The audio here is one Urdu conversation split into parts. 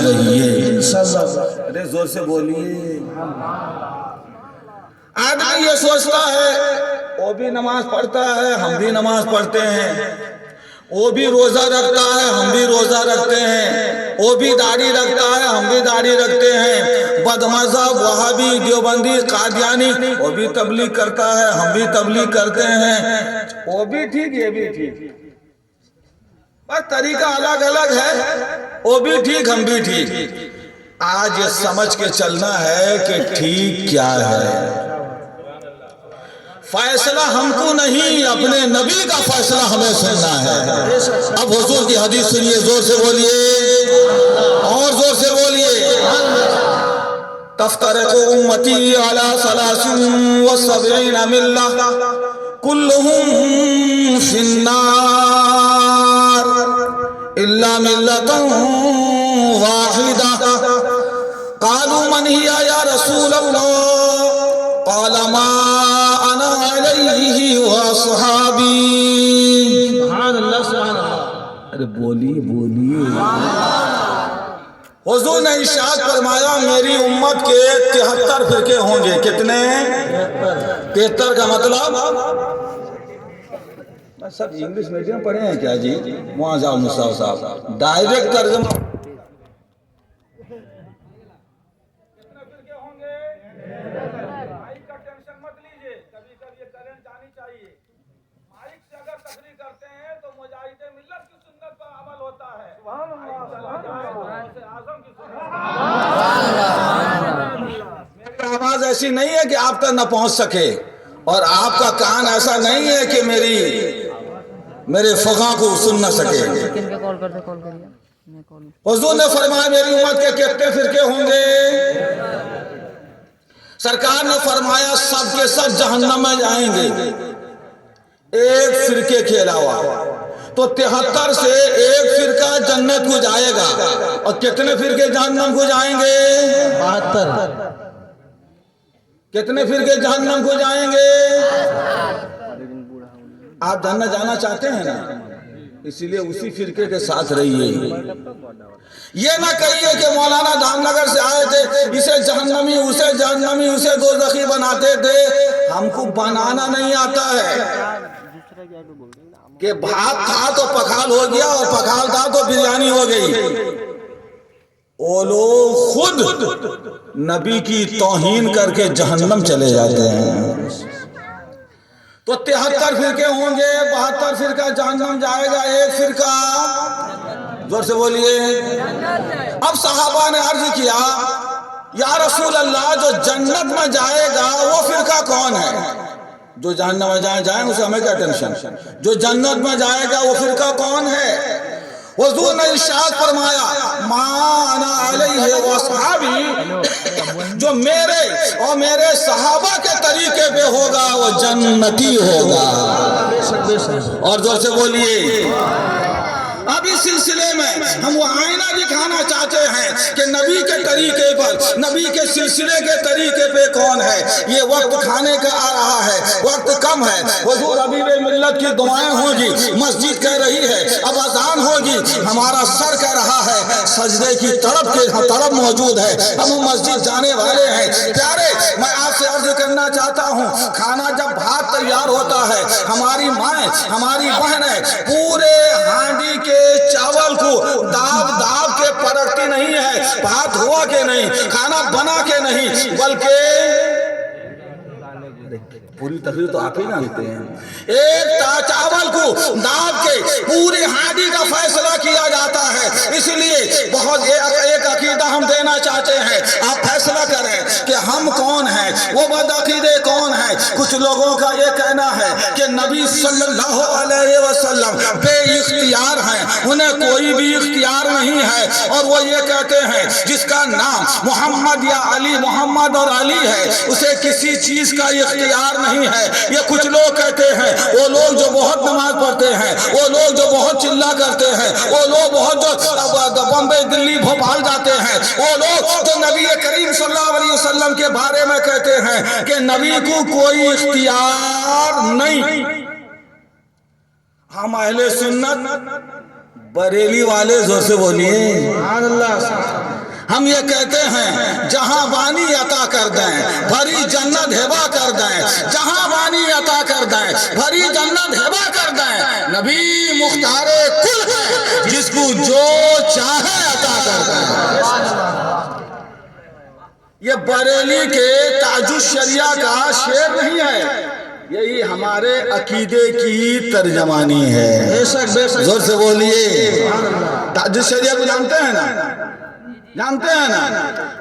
رہی ہے۔ ارے زور سے بولیے۔ آدمی یہ سوچتا ہے وہ بھی نماز پڑھتا ہے، ہم بھی نماز پڑھتے ہیں، وہ بھی روزہ رکھتا ہے، ہم بھی روزہ رکھتے ہیں، وہ بھی داڑھی رکھتا ہے، ہم بھی داڑھی رکھتے ہیں، بدمذہب وہابی دیوبندی قادیانی وہ بھی تبلیغ کرتا ہے، ہم بھی تبلیغ کرتے ہیں، وہ بھی ٹھیک یہ بھی ٹھیک، بس طریقہ الگ الگ ہے، وہ بھی ٹھیک ہم بھی ٹھیک۔ آج یہ سمجھ کے چلنا ہے کہ ٹھیک کیا ہے۔ فیصلہ ہم کو نہیں، اپنے نبی کا فیصلہ ہمیں سننا ہے۔ اب حضور کی حدیث سنیے، زور سے بولیے اور زور سے بولیے۔ تفترق امتی علی 73 ملہ کلہم فی النار الا ملۃ واحدہ قالوا من ہی یا رسول اللہ قال ما انا علیہ واصحابی۔ سبحان اللہ سبحان اللہ۔ ارے بولیے بولیے۔ حضور نے ارشاد فرمایا میری امت کے 73 فرقے ہوں گے۔ کتنے؟ 73 کا مطلب سب انگلش میڈیم پڑھے ہیں کیا جی؟ معاذ مصطفیٰ صاحب ڈائریکٹ ترجمہ۔ آواز ایسی نہیں ہے کہ آپ تک نہ پہنچ سکے، اور آپ کا کان ایسا نہیں ہے کہ میرے فقہ کو سن نہ سکے۔ حضور نے فرمایا میری امت کے کتنے فرقے ہوں گے؟ سرکار نے فرمایا سب کے سب جہنم میں جائیں گے ایک فرقے کے علاوہ، تو 73 سے ایک فرقہ جنت کو جائے گا، اور کتنے فرقے جہنم کو جائیں گے؟ 72۔ کتنے فرقے جہنم کو جائیں گے؟ آپ جنت جانا چاہتے ہیں نا، اسی لیے اسی فرقے کے ساتھ رہیے۔ یہ نہ کہیے کہ مولانا دھام نگر سے آئے تھے، اسے جہنمی اسے جہنمی اسے دوزخی بناتے تھے۔ ہم کو بنانا نہیں آتا ہے کہ بھات تھا تو پکھال ہو گیا، اور پکھال تھا تو بریانی ہو گئی۔ وہ لوگ خود نبی کی توہین کر کے جہنم چلے جاتے ہیں۔ تو 73 فرقے ہوں گے، 72 فرقہ جہنم جائے گا، ایک فرقہ زور سے بولیے۔ اب صحابہ نے عرض کیا یا رسول اللہ جو جنت میں جائے گا وہ فرقہ کون ہے؟ جو جہنم میں جائیں اسے ہمیں کیا ٹینشن، جو جنت میں جائے گا وہ فرقہ کون ہے؟ حضور نے ارشاد فرمایا ما انا علیہ واصحابی، جو میرے اور میرے صحابہ کے طریقے پہ ہوگا وہ جنتی ہوگا۔ اور زور سے بولیے۔ اب اس سلسلے میں ہم وہ آئینہ دکھانا چاہتے ہیں کہ نبی کے طریقے پر، نبی کے سلسلے کے طریقے پہ کون ہے۔ یہ وقت کھانے کا آ رہا ہے، وقت کم ہے، حضور حبیب ملت کی دعائیں ہوں گی، مسجد کہہ رہی ہے، اب اذان ہوگی، ہمارا سر کہہ رہا ہے، سجدے کی طرف موجود ہے، ہم مسجد جانے والے ہیں۔ پیارے میں آپ سے عرض کرنا چاہتا ہوں، کھانا جب بھات تیار ہوتا ہے، ہماری مائیں ہماری بہنیں پورے ہانڈی کے چاول کو داب کے پرکھتی نہیں ہے، بھات ہوا کہ نہیں، کھانا بنا کے نہیں، بلکہ پوری تقریر تو آپ ہی نہ دیتے ہیں، ایک چاول کو داب کے پوری ہانڈی کا فیصلہ کیا جاتا ہے۔ اس لیے بہت ایک عقیدہ ہم دینا چاہتے ہیں، آپ فیصلہ کریں کہ ہم کون ہیں، وہ بد عقیدے کون ہیں۔ کچھ لوگوں کا یہ کہنا ہے کہ نبی صلی اللہ علیہ وسلم بے اختیار ہیں، انہیں کوئی بھی اختیار نہیں ہے، اور وہ یہ کہتے ہیں جس کا نام محمد یا علی، محمد اور علی ہے، اسے کسی چیز کا اختیار نہیں ہے۔ یہ کچھ لوگ کہتے ہیں، وہ لوگ جو بہت نماز پڑھتے ہیں، وہ لوگ جو بہت چلا کرتے ہیں، وہ لوگ بہت جو بمبئی دلی بھوپال جاتے ہیں، وہ لوگ جو نبی کریم صلی اللہ علیہ وسلم کے بارے میں کہتے ہیں کہ نبی کو کوئی اختیار نہیں۔ ہم اہل سنت بریلی والے زور سے بولیے۔ سبحان اللہ۔ ہم یہ کہتے ہیں جہاں بانی عطا کر دیں بھری جنت ہبا کر دیں، جہاں بانی عطا کر دیں بھری جنت ہبا کر دیں، نبی مختار کل ہے جس کو جو چاہے عطا کر دیں۔ یہ بریلی کے تاج الشریعہ کا شعر نہیں ہے، یہی ہمارے عقیدے کی ترجمانی ہے۔ بے شک بے شک، زور سے بولیے، تاج الشریعہ کو جانتے ہیں نا؟ جانتے ہیں نا؟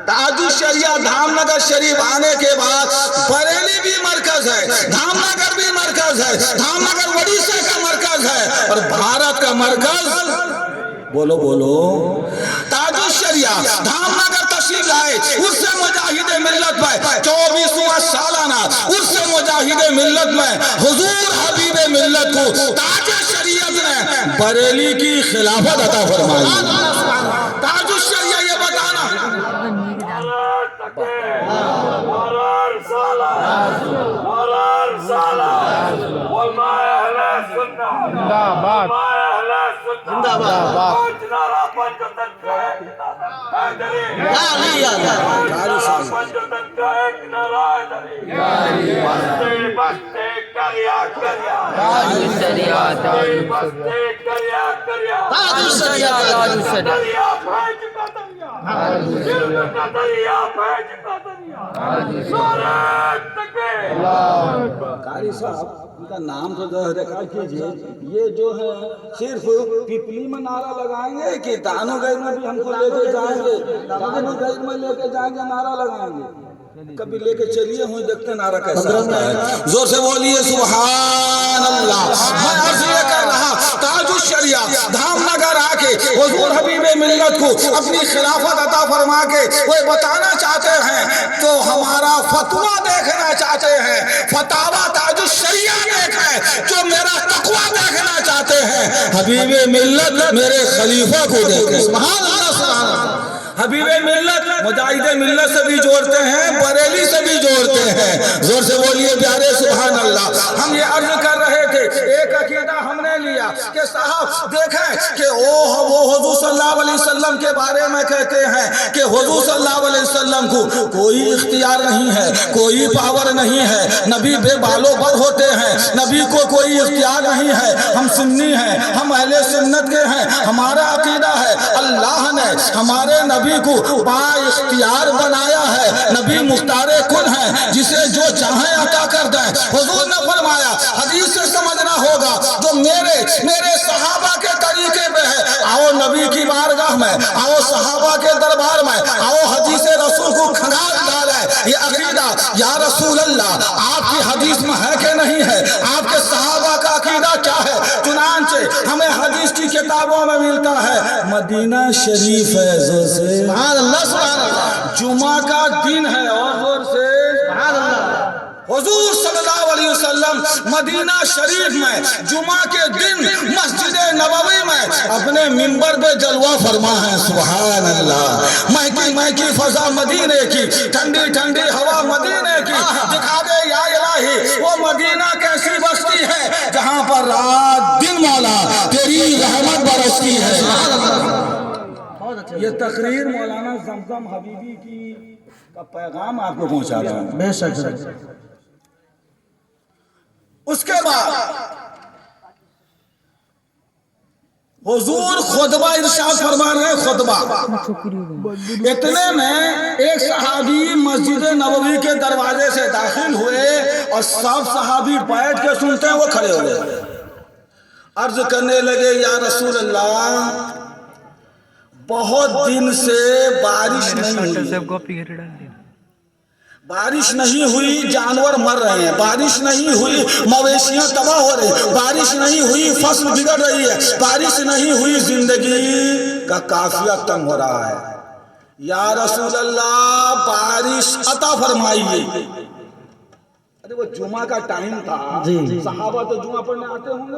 تاج الشریعہ دھام نگر شریف آنے کے بعد بریلی بھی مرکز ہے، دھام نگر بھی مرکز ہے، دھام نگر اڑیسہ کا مرکز ہے، اور بھارت کا مرکز بولو بولو تاج الشریعہ دھام نگر تشریف لائے، اس سے مجاہد ملت میں 24واں سالانہ اس سے مجاہد ملت میں حضور حبیب ملت کو تاج شریعت نے بریلی کی خلافت عطا فرمائی۔ تاج الشریعہ یہ بتانا قاری صاحب ان کا نام تو ذکر کیجئے، یہ جو ہے صرف پیپلی میں نعرہ لگائیں گے کہ دانو گیر میں بھی ہم کو لے کے جائیں گے، دانو گیر میں لے کے جائیں گے نعرہ لگائیں گے؟ کبھی لے کے چلیے ہوئی دیکھتے نعرہ کیسا ہوتا ہے۔ زور سے بولیے سبحان اللہ۔ میں عرض یہ کر رہا تاج الشریعہ دھام نگر آ کے حضور حبیب ملت کو اپنی خلافت عطا فرما کے وہ بتانا چاہتے ہیں، تو ہمارا فتویٰ دیکھنا چاہتے ہیں، فتاویٰ تاج الشریعہ دیکھیں، جو میرا تقویٰ دیکھنا چاہتے ہیں، حبیب ملت میرے خلیفہ کو دیکھیں۔ سبحان اللہ سبحان اللہ۔ حبیب ملت مجاہد ملت سے بھی جوڑتے ہیں، بریلی سے بھی جوڑتے ہیں۔ زور سے بولیے پیارے سبحان اللہ۔ ہم یہ عرض کر رہے تھے، ایک عقیدہ ہم نے لیا کہ صاحب دیکھیں کہ وہ حضور صلی اللہ علیہ وسلم کے بارے میں کہتے ہیں کہ حضور صلی اللہ علیہ وسلم کو کوئی اختیار نہیں ہے، کوئی پاور نہیں ہے، نبی بے بالو بر ہوتے ہیں، نبی کو کوئی اختیار نہیں ہے۔ ہم سنی ہیں، ہم اہل سنت کے ہیں، ہمارا عقیدہ ہے اللہ نے ہمارے نبی کو با اختیار بنایا ہے، نبی مختار کل ہیں، جسے جو چاہیں عطا کر دیں۔ حضور نے فرمایا حدیث سے سمجھنا ہوگا، جو میرے صحابہ کے طریقے پہ ہے، آؤ نبی کی بارگاہ میں، آؤ صحابہ کے دربار میں، آؤ حدیث رسول کو کھنگال ڈالے۔ یہ عقیدہ یا رسول اللہ آپ کی حدیث میں ہے کہ نہیں ہے؟ آپ کے صحابہ کا عقیدہ کیا ہے؟ چنانچہ ہمیں حدیث کی کتابوں میں ملتا ہے، مدینہ شریف ہے، زور سے سبحان اللہ سبحان اللہ، جمعہ کا دن ہے، اور زور سے سبحان اللہ۔ حضور صلی اللہ علیہ وسلم مدینہ شریف میں جمعہ کے دن مسجد نبوی میں اپنے منبر پہ جلوہ فرما ہے۔ سبحان اللہ۔ مہکی مہکی فضا مدینے کی، ٹھنڈی ٹھنڈی ہوا مدینے کی، دکھا دے یا الہی وہ مدینہ کیسی بستی ہے جہاں پر رات دن مولا تیری رحمت برستی ہے۔ یہ تقریر مولانا زمزم حبیبی کی کا پیغام آپ کو پہنچا رہا ہوں۔ بے شک۔ اس کے بعد حضور خطبہ ارشاد فرما رہے ہیں، خطبہ۔ اتنے میں ایک صحابی مسجد نبوی کے دروازے سے داخل ہوئے اور سب صحابی بیٹھ کے سنتے ہیں، وہ کھڑے ہو گئے، عرض کرنے لگے یا رسول اللہ بہت دن سے بارش نہیں ہوئی، جانور مر رہے ہیں، بارش نہیں ہوئی، مویشیاں تباہ ہو رہی ہیں، بارش نہیں ہوئی، فصل بگڑ رہی ہے، بارش نہیں ہوئی، زندگی کا قافلہ تنگ ہو رہا ہے، یا رسول اللہ بارش عطا فرمائیے۔ ارے وہ جمعہ کا ٹائم تھا، صحابہ تو جمعہ پڑھنے آتے ہوں گے،